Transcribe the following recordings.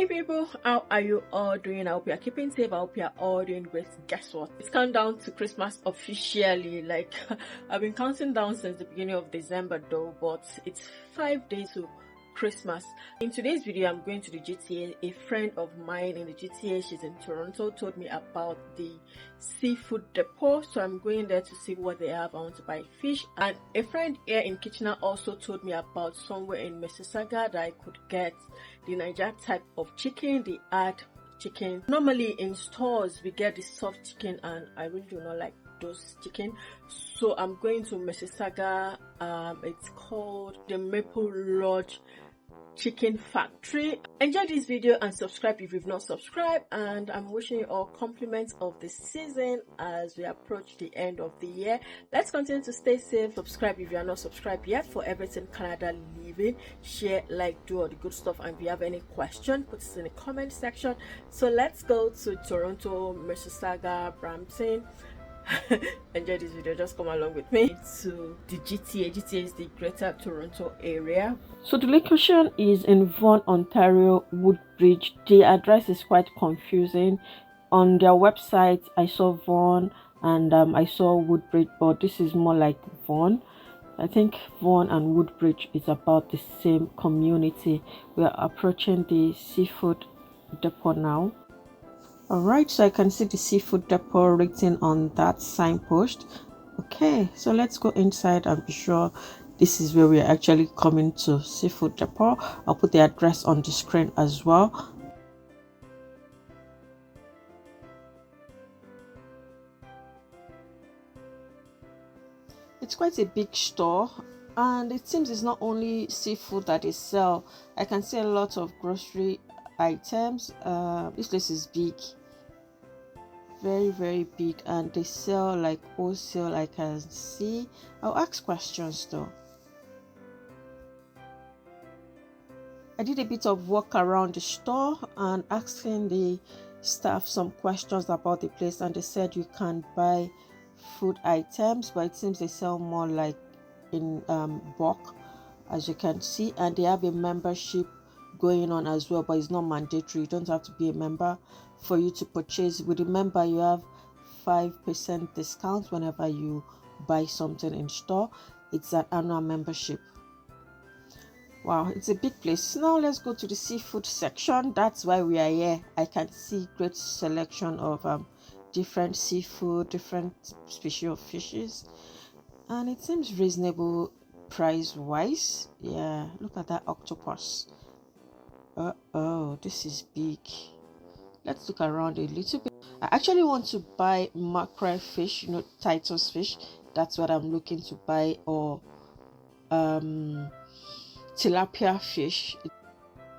Hey people, how are you all doing? I hope you are keeping safe. I hope you are all doing great. Guess what? It's countdown to Christmas officially. Like I've been counting down since the beginning of December though, but it's 5 days to Christmas. In today's video, I'm going to the GTA. A friend of mine in the GTA, she's in Toronto, told me about the seafood depot, so I'm going there to see what they have. I want to buy fish. And a friend here in Kitchener also told me about somewhere in Mississauga that I could get the Niger type of chicken, the hard chicken. Normally in stores we get the soft chicken, and I really do not like those chicken, so I'm going to Mississauga. It's called the Maple Lodge Chicken Factory. Enjoy this video and subscribe if you've not subscribed, and I'm wishing you all compliments of the season as we approach the end of the year. Let's continue to stay safe. Subscribe if you are not subscribed yet for everything Canada living. Share, like, do all the good stuff, and if you have any question, put it in the comment section. So let's go to Toronto, Mississauga, Brampton. Enjoy this video, just come along with me to the GTA is the Greater Toronto area. So the location is in Vaughan, Ontario, Woodbridge. The address is quite confusing. On their website I saw Vaughan and I saw Woodbridge, but this is more like Vaughan. I think Vaughan and Woodbridge is about the same community. We are approaching the seafood depot now. Alright, so I can see the seafood depot written on that signpost. Okay, so let's go inside and be sure this is where we are actually coming to seafood depot. I'll put the address on the screen as well. It's quite a big store, and it seems it's not only seafood that they sell. I can see a lot of grocery items. This place is big, very big, and they sell like wholesale. I can see. I'll ask questions though. I did a bit of walk around the store and asking the staff some questions about the place, and they said you can buy food items, but it seems they sell more like in bulk, as you can see, and they have a membership going on as well, but it's not mandatory. You don't have to be a member for you to purchase. With a member you have 5% discount whenever you buy something in store. It's an annual membership. Wow, it's a big place. Now let's go to the seafood section. That's why we are here. I can see great selection of different seafood, different species of fishes, and it seems reasonable price wise. Yeah, look at that octopus. Oh, this is big. Let's look around a little bit. I actually want to buy mackerel fish, Titus fish. That's what I'm looking to buy, or tilapia fish.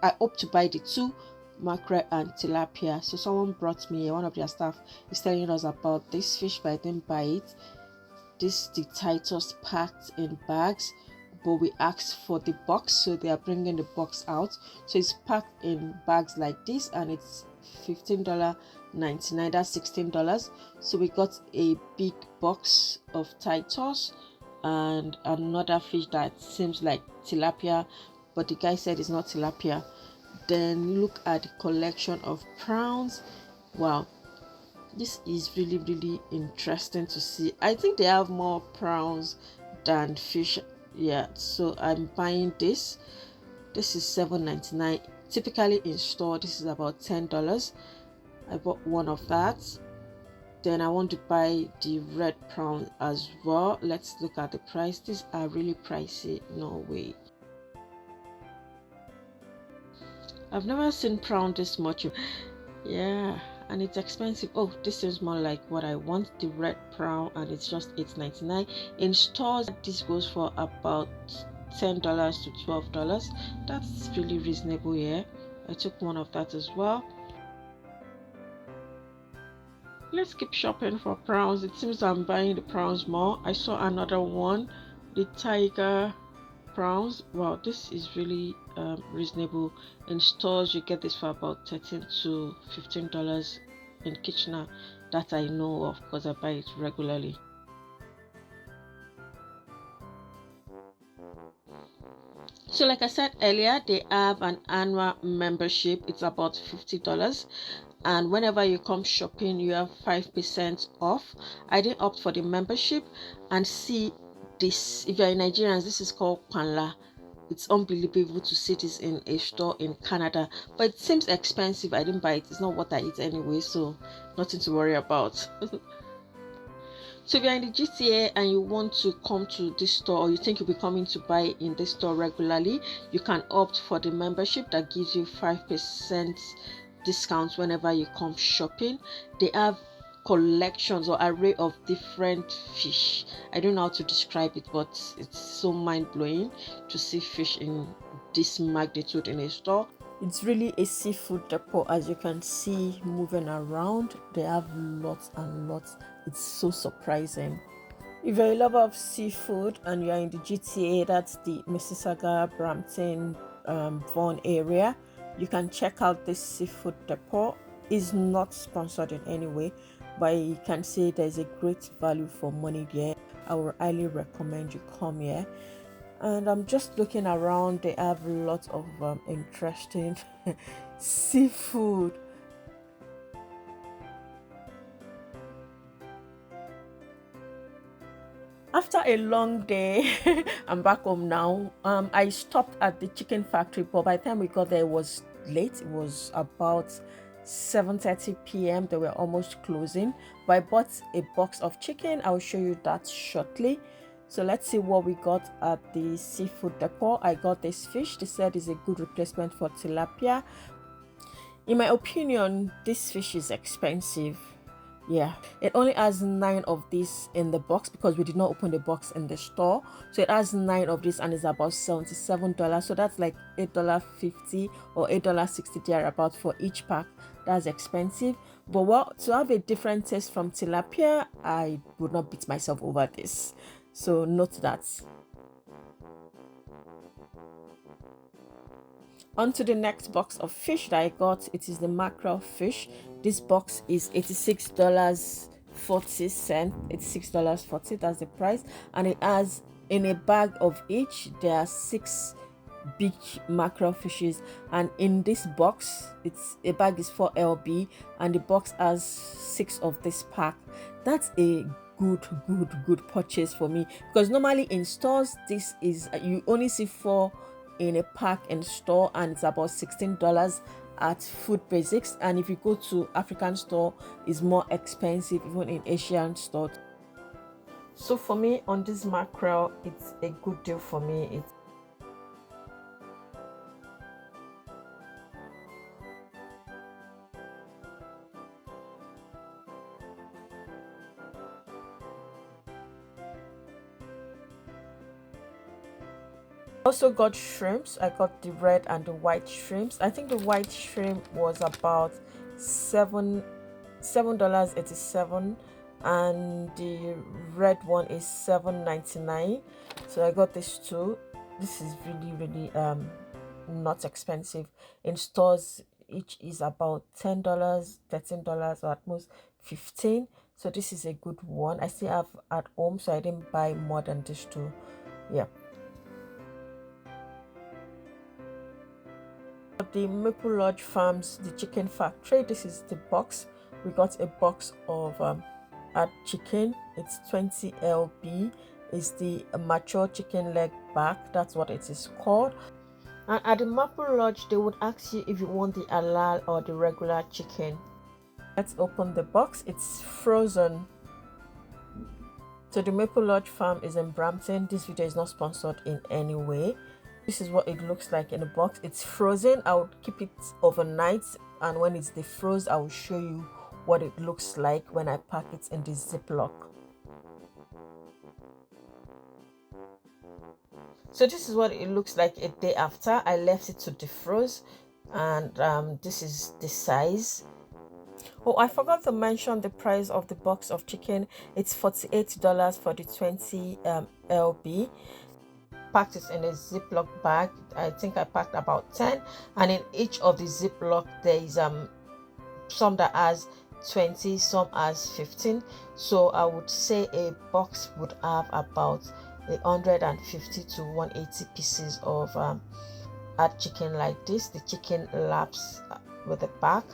I hope to buy the two, mackerel and tilapia. So someone brought me, one of their staff is telling us about this fish, but I didn't buy it. This the Titus packed in bags, but we asked for the box, so they are bringing the box out. So it's packed in bags like this, and it's $15.99. that's $16. So we got a big box of Titus and another fish that seems like tilapia, but the guy said it's not tilapia. Then look at the collection of prawns. Wow, this is really interesting to see. I think they have more prawns than fish. Yeah, so I'm buying this. This is $7.99. Typically in store this is about $10. I bought one of that. Then I want to buy the red prawn as well. Let's look at the price. These are really pricey. No way. I've never seen prawn this much. Yeah, and it's expensive. Oh, this is more like what I want, the red prawn, and it's just $8.99. In stores this goes for about $10 to $12. That's really reasonable here. I took one of that as well. Let's keep shopping for prawns. It seems I'm buying the prawns more. I saw another one, the tiger prawns. Wow, this is really reasonable. In stores you get this for about $13 to $15 in Kitchener, that I know of because I buy it regularly. So like I said earlier, they have an annual membership. It's about $50, and whenever you come shopping you have 5% off. I didn't opt for the membership. And see, this, if you're in Nigerians, this is called panla. It's unbelievable to see this in a store in Canada, but it seems expensive. I didn't buy it. It's not what I eat anyway, so nothing to worry about. So if you're in the GTA and you want to come to this store, or you think you'll be coming to buy in this store regularly, you can opt for the membership that gives you 5% discounts whenever you come shopping. They have collections or array of different fish. I don't know how to describe it, but it's so mind-blowing to see fish in this magnitude in a store. It's really a seafood depot, as you can see moving around. They have lots and lots. It's so surprising. If you're a lover of seafood and you're in the GTA, that's the Mississauga, Brampton, Vaughan area, you can check out this seafood depot. It's not sponsored in any way, but you can say there's a great value for money there. I would highly recommend you come here. And I'm just looking around. They have lots of interesting seafood. After a long day, I'm back home now. I stopped at the chicken factory, but by the time we got there, it was late. It was about 7:30 p.m. They were almost closing, but I bought a box of chicken. I'll show you that shortly. So let's see what we got at the seafood depot. I got this fish. They said is a good replacement for tilapia. In my opinion, this fish is expensive. Yeah, it only has 9 of these in the box because we did not open the box in the store. So it has 9 of this and it's about $77. So that's like $8.50 or $8.60 thereabout for each pack. That's expensive. But well, to have a different taste from tilapia, I would not beat myself over this. So note that. On to the next box of fish that I got. It is the mackerel fish. This box is $86.40. $86.40, that's the price. And it has, in a bag of each, there are 6 big mackerel fishes. And in this box, it's a bag is 4 lb, and the box has 6 of this pack. That's a good purchase for me, because normally in stores this is, you only see 4 in a pack in store, and it's about $16 at Food Basics. And if you go to African store, it's more expensive, even in Asian store. So for me, on this mackerel, it's a good deal for me. It's also got shrimps. I got the red and the white shrimps. I think the white shrimp was about $7.87, and the red one is $7.99. So I got this too. This is really not expensive. In stores each is about $10, $13, or at most $15. So this is a good one. I still have at home, so I didn't buy more than this too. Yeah. The Maple Lodge Farms, the chicken factory, this is the box. We got a box of chicken. It's 20 lb. It's the mature chicken leg back, that's what it is called. And at the Maple Lodge, they would ask you if you want the halal or the regular chicken. Let's open the box. It's frozen. So the Maple Lodge farm is in Brampton. This video is not sponsored in any way. This is what it looks like in the box. It's frozen. I would keep it overnight, and when it's defrosed, I will show you what it looks like when I pack it in the Ziploc. So this is what it looks like a day after. I left it to defrost, and this is the size. Oh, I forgot to mention the price of the box of chicken. It's $48 for the 20 lb. Packed it in a Ziploc bag. I think I packed about 10, and in each of the Ziploc there is some that has 20, some has 15. So I would say a box would have about 150 to 180 pieces of hard chicken like this. The chicken laps with the back.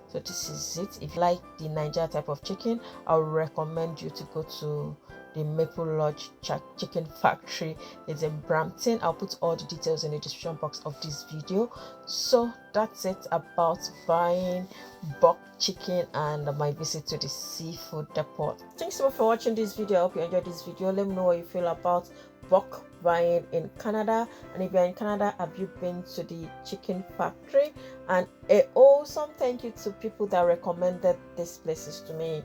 So this is it. If you like the Nigeria type of chicken, I would recommend you to go to the Maple Lodge Chicken Factory. It's in Brampton. I'll put all the details in the description box of this video. So that's it about buying buck chicken and my visit to the seafood depot. Thanks so much for watching this video. I hope you enjoyed this video. Let me know what you feel about buck buying in Canada, and if you're in Canada, have you been to the chicken factory? And a awesome thank you to people that recommended these places to me.